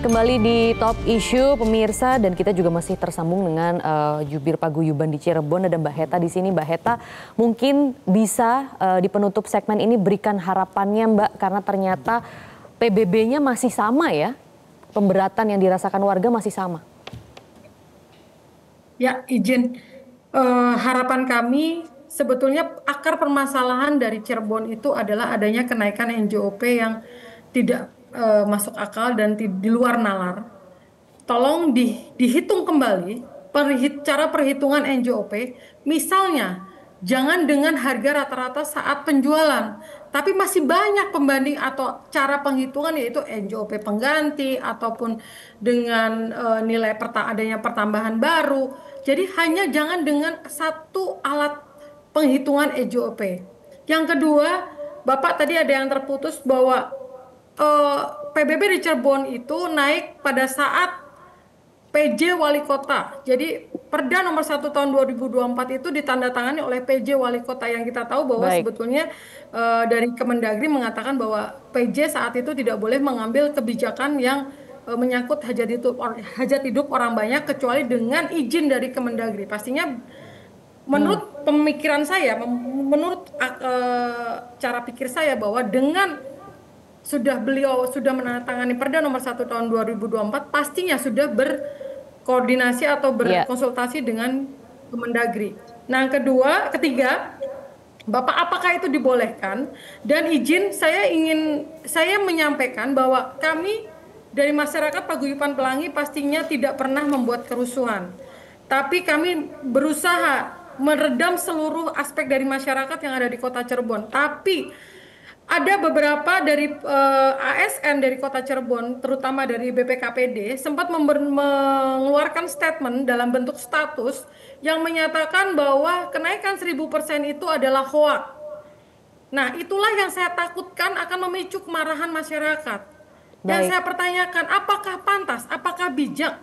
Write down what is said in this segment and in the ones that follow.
Kembali di Top Issue pemirsa, dan kita juga masih tersambung dengan Jubir Paguyuban di Cirebon, ada Mbak Heta di sini. Mbak Heta, mungkin bisa di penutup segmen ini berikan harapannya Mbak, karena ternyata PBB-nya masih sama ya, pemberatan yang dirasakan warga masih sama. Ya, izin. Harapan kami sebetulnya akar permasalahan dari Cirebon itu adalah adanya kenaikan NJOP yang tidak masuk akal dan di luar nalar. Tolong dihitung kembali cara perhitungan NJOP. Misalnya, jangan dengan harga rata-rata saat penjualan, tapi masih banyak pembanding atau cara penghitungan, yaitu NJOP pengganti ataupun dengan nilai adanya pertambahan baru. Jadi hanya jangan dengan satu alat penghitungan NJOP. Yang kedua, Bapak tadi ada yang terputus bahwa PBB di Cirebon itu naik pada saat PJ Wali Kota. Jadi Perda nomor 1 tahun 2024 itu ditandatangani oleh PJ Wali Kota, yang kita tahu bahwa sebetulnya dari Kemendagri mengatakan bahwa PJ saat itu tidak boleh mengambil kebijakan yang menyangkut hajat hidup orang banyak kecuali dengan izin dari Kemendagri. Pastinya menurut pemikiran saya, menurut cara pikir saya, bahwa dengan beliau sudah menandatangani Perda nomor 1 tahun 2024, pastinya sudah berkoordinasi atau berkonsultasi dengan Kemendagri. Nah, ketiga, Bapak, apakah itu dibolehkan? Dan izin saya menyampaikan bahwa kami dari masyarakat Paguyuban Pelangi pastinya tidak pernah membuat kerusuhan. Tapi kami berusaha meredam seluruh aspek dari masyarakat yang ada di Kota Cirebon. Tapi ada beberapa dari ASN dari Kota Cirebon, terutama dari BPKPD, sempat mengeluarkan statement dalam bentuk status yang menyatakan bahwa kenaikan 1000% itu adalah hoak. Nah, itulah yang saya takutkan akan memicu kemarahan masyarakat. Dan saya pertanyakan, apakah pantas, apakah bijak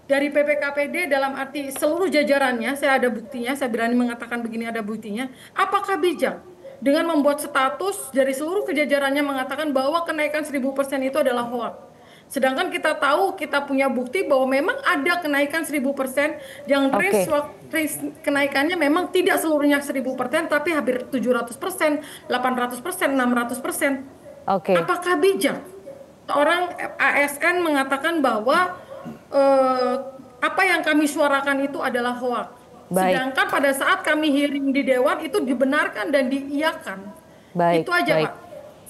dari BPKPD dalam arti seluruh jajarannya, saya ada buktinya, saya berani mengatakan begini, ada buktinya, apakah bijak dengan membuat status dari seluruh kejajarannya mengatakan bahwa kenaikan 1000% itu adalah hoak. Sedangkan kita tahu, kita punya bukti bahwa memang ada kenaikan 1000%, yang range kenaikannya memang tidak seluruhnya 1000%, tapi hampir 700%, 800%, 600%. Apakah bijak orang ASN mengatakan bahwa apa yang kami suarakan itu adalah hoak? Sedangkan pada saat kami hearing di Dewan itu dibenarkan dan diiyakan. Itu aja, Pak.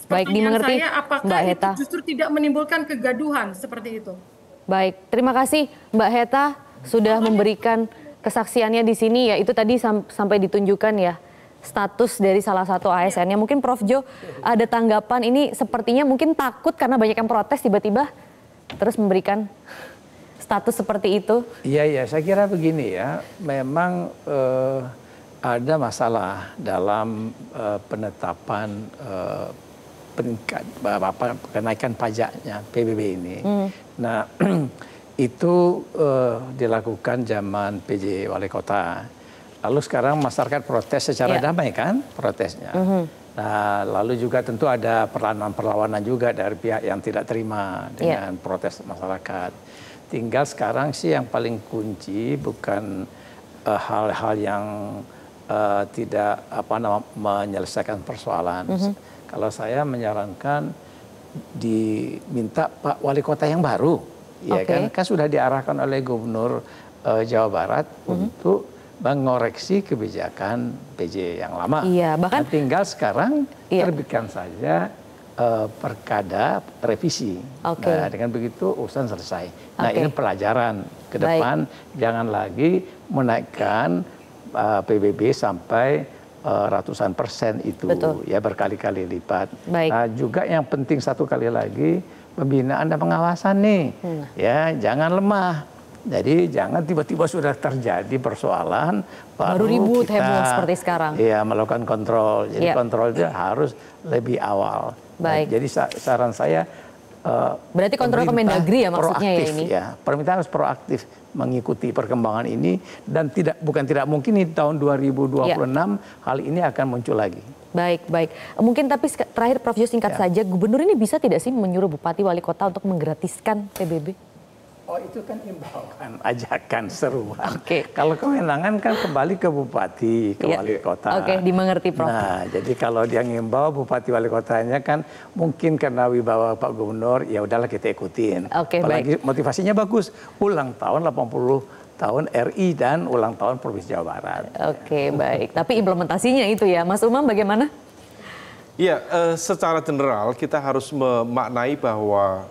Baik, dimengerti, saya, apakah Mbak Heta itu justru tidak menimbulkan kegaduhan seperti itu? Baik, terima kasih Mbak Heta sudah memberikan kesaksiannya di sini ya. Itu tadi sampai ditunjukkan ya status dari salah satu ASN-nya. Mungkin Prof Jo ada tanggapan, ini sepertinya mungkin takut karena banyak yang protes tiba-tiba terus memberikan status seperti itu. Iya, saya kira begini ya, memang ada masalah dalam penetapan kenaikan pajaknya PBB ini. Nah, itu dilakukan zaman PJ Wali Kota. Lalu sekarang masyarakat protes secara damai kan protesnya. Nah, lalu juga tentu ada perlawanan juga dari pihak yang tidak terima dengan protes masyarakat. Tinggal sekarang sih yang paling kunci bukan hal-hal yang tidak menyelesaikan persoalan. Kalau saya menyarankan diminta Pak Wali Kota yang baru, ya kan sudah diarahkan oleh Gubernur Jawa Barat untuk mengoreksi kebijakan PJ yang lama. Bahkan nah, tinggal sekarang terbitkan saja perkada revisi. Nah, dengan begitu urusan selesai. Nah, ini pelajaran ke depan, jangan lagi menaikkan PBB sampai ratusan persen itu. Ya, berkali-kali lipat. Nah, juga yang penting satu kali lagi, pembinaan dan pengawasan nih. Ya, jangan lemah. Jadi jangan tiba-tiba sudah terjadi persoalan baru ribut heboh seperti sekarang. Iya, melakukan kontrol. Jadi kontrol itu harus lebih awal. Jadi saran saya berarti kontrol Kemendagri ya maksudnya ya ini. Ya, pemerintah harus proaktif mengikuti perkembangan ini dan bukan tidak mungkin di tahun 2026 hal ini akan muncul lagi. Baik, baik. Mungkin tapi terakhir Prof Jo singkat saja, gubernur ini bisa tidak sih menyuruh bupati wali kota untuk menggratiskan PBB? Oh itu kan imbauan, ajakan, seruan. Oke. Kalau kewenangan kan kembali ke bupati, ke wali kota. Oke, dimengerti Prof. Nah, jadi kalau dia ngimbau bupati wali kotanya kan mungkin karena wibawa Pak Gubernur, ya udahlah kita ikutin. Oke, apalagi baik. motivasinya bagus, ulang tahun 80 tahun RI dan ulang tahun Provinsi Jawa Barat. Oke, baik. Tapi implementasinya itu ya, Mas Umam bagaimana? Ya, secara general kita harus memaknai bahwa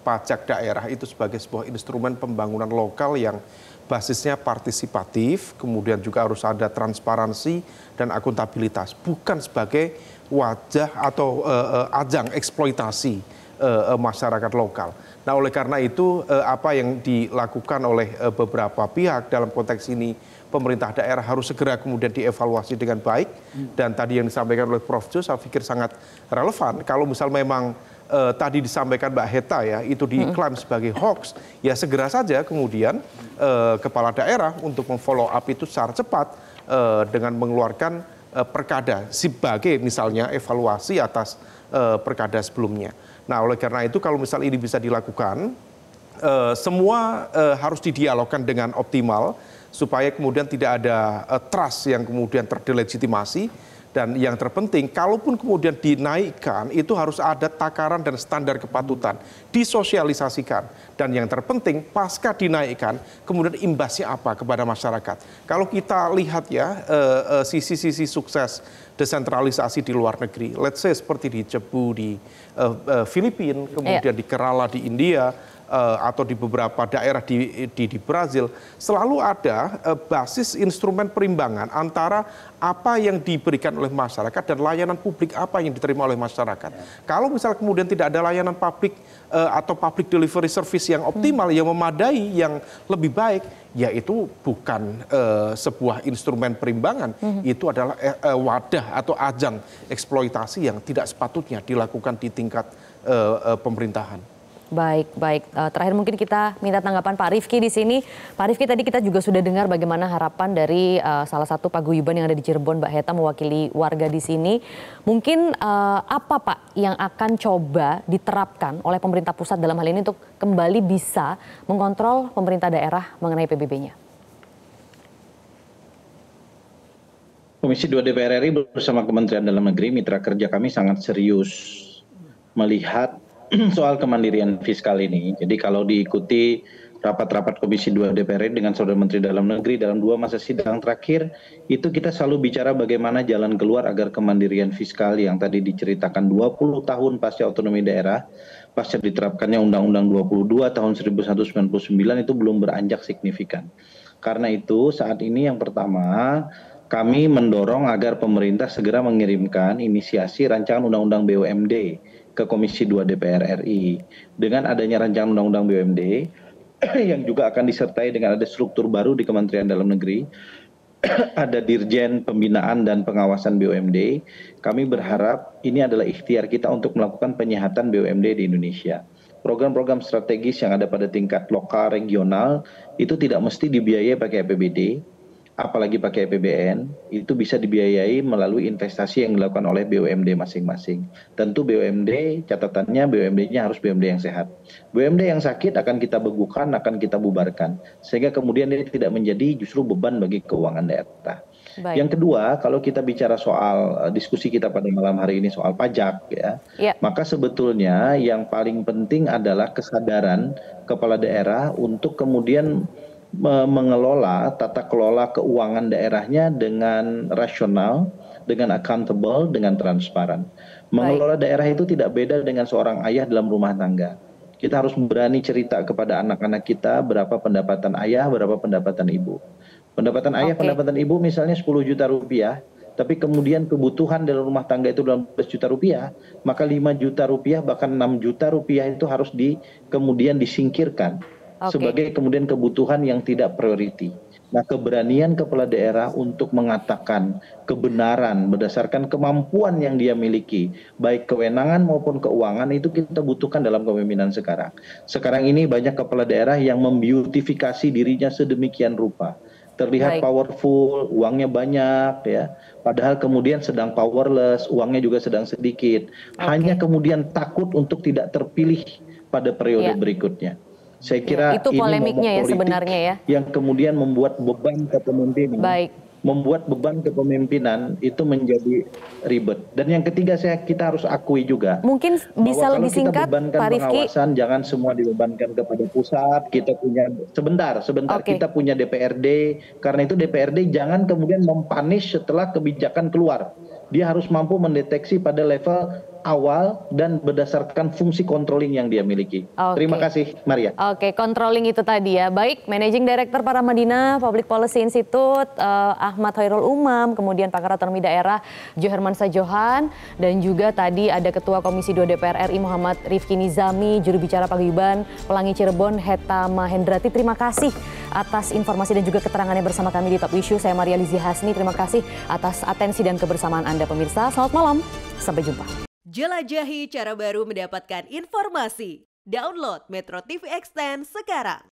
pajak daerah itu sebagai sebuah instrumen pembangunan lokal yang basisnya partisipatif, kemudian juga harus ada transparansi dan akuntabilitas, bukan sebagai wajah atau ajang eksploitasi masyarakat lokal. Nah, oleh karena itu apa yang dilakukan oleh beberapa pihak dalam konteks ini, pemerintah daerah harus segera kemudian dievaluasi dengan baik. Dan tadi yang disampaikan oleh Prof Jo saya pikir sangat relevan. Kalau misal memang tadi disampaikan Mbak Heta ya, itu diklaim sebagai hoax, ya segera saja kemudian kepala daerah untuk memfollow up itu secara cepat dengan mengeluarkan perkada sebagai misalnya evaluasi atas perkada sebelumnya. Nah, oleh karena itu kalau misal ini bisa dilakukan, semua harus didialogkan dengan optimal supaya kemudian tidak ada trust yang kemudian terdelegitimasi. Dan yang terpenting, kalaupun kemudian dinaikkan, itu harus ada takaran dan standar kepatutan, disosialisasikan. Dan yang terpenting, pasca dinaikkan, kemudian imbasnya apa kepada masyarakat. Kalau kita lihat ya, sisi-sisi sukses desentralisasi di luar negeri, let's say seperti di Cebu di Filipina, kemudian di Kerala di India, atau di beberapa daerah di Brazil, selalu ada basis instrumen perimbangan antara apa yang diberikan oleh masyarakat dan layanan publik apa yang diterima oleh masyarakat. Kalau misal kemudian tidak ada layanan publik atau public delivery service yang optimal, yang memadai, yang lebih baik, ya itu bukan sebuah instrumen perimbangan, itu adalah wadah atau ajang eksploitasi yang tidak sepatutnya dilakukan di tingkat pemerintahan. Baik, baik. Terakhir mungkin kita minta tanggapan Pak Rifki di sini. Pak Rifki, tadi kita juga sudah dengar bagaimana harapan dari salah satu paguyuban yang ada di Cirebon, Mbak Heta mewakili warga di sini. Mungkin apa Pak yang akan coba diterapkan oleh pemerintah pusat dalam hal ini untuk kembali bisa mengontrol pemerintah daerah mengenai PBB-nya? Komisi 2 DPR RI bersama Kementerian Dalam Negeri, mitra kerja kami sangat serius melihat soal kemandirian fiskal ini. Jadi kalau diikuti rapat-rapat Komisi 2 DPR RI dengan Saudara Menteri Dalam Negeri dalam 2 masa sidang terakhir, itu kita selalu bicara bagaimana jalan keluar agar kemandirian fiskal yang tadi diceritakan 20 tahun pasca otonomi daerah, pasca diterapkannya Undang-Undang 22 tahun 1999 itu belum beranjak signifikan. Karena itu saat ini yang pertama, kami mendorong agar pemerintah segera mengirimkan inisiasi rancangan Undang-Undang BUMD ke Komisi 2 DPR RI. Dengan adanya rancangan Undang-Undang BUMD yang juga akan disertai dengan ada struktur baru di Kementerian Dalam Negeri, ada Dirjen Pembinaan dan Pengawasan BUMD, kami berharap ini adalah ikhtiar kita untuk melakukan penyehatan BUMD di Indonesia. Program-program strategis yang ada pada tingkat lokal, regional, itu tidak mesti dibiayai pakai APBD, apalagi pakai APBN, itu bisa dibiayai melalui investasi yang dilakukan oleh BUMD masing-masing. Tentu BUMD, catatannya BUMD-nya harus BUMD yang sehat. BUMD yang sakit akan kita begukan, akan kita bubarkan. Sehingga kemudian ini tidak menjadi justru beban bagi keuangan daerah. Baik. Yang kedua, kalau kita bicara soal diskusi kita pada malam hari ini soal pajak, maka sebetulnya yang paling penting adalah kesadaran kepala daerah untuk kemudian mengelola tata kelola keuangan daerahnya dengan rasional, dengan accountable, dengan transparan. Mengelola daerah itu tidak beda dengan seorang ayah dalam rumah tangga. Kita harus berani cerita kepada anak-anak kita berapa pendapatan ayah, berapa pendapatan ibu. Pendapatan ayah, pendapatan ibu misalnya 10 juta rupiah, tapi kemudian kebutuhan dalam rumah tangga itu 12 juta rupiah, maka 5 juta rupiah bahkan 6 juta rupiah itu harus kemudian disingkirkan sebagai kemudian kebutuhan yang tidak priority. Nah, keberanian kepala daerah untuk mengatakan kebenaran berdasarkan kemampuan yang dia miliki, baik kewenangan maupun keuangan, itu kita butuhkan dalam kepemimpinan sekarang. Sekarang ini banyak kepala daerah yang membeautifikasi dirinya sedemikian rupa. terlihat powerful, uangnya banyak ya. Padahal kemudian sedang powerless, uangnya juga sedang sedikit. Hanya kemudian takut untuk tidak terpilih pada periode berikutnya. Saya kira itu ini polemiknya ya politik sebenarnya ya. yang kemudian membuat beban kepemimpinan. Membuat beban kepemimpinan itu menjadi ribet. Dan yang ketiga kita harus akui juga. Mungkin bisa lebih singkat, Pak Rifki. Pengawasan jangan semua dibebankan kepada pusat. Kita punya sebentar kita punya DPRD. Karena itu DPRD jangan kemudian mempunish setelah kebijakan keluar. Dia harus mampu mendeteksi pada level awal dan berdasarkan fungsi controlling yang dia miliki. Terima kasih, Maria. Controlling itu tadi ya. Baik, Managing Director Paramadina Public Policy Institute Ahmad Khairul Umam, kemudian Pakar Otonomi Daerah Jo Hermansyah Johan, dan juga tadi ada Ketua Komisi 2 DPR RI Muhammad Rifki Nizami, juru bicara Paguyuban Pelangi Cirebon Heta Mahendrati. Terima kasih atas informasi dan juga keterangannya bersama kami di Top Issue. Saya Maria Lizi Hasni. Terima kasih atas atensi dan kebersamaan Anda pemirsa. Selamat malam. Sampai jumpa. Jelajahi cara baru mendapatkan informasi. Download Metro TV Extend sekarang.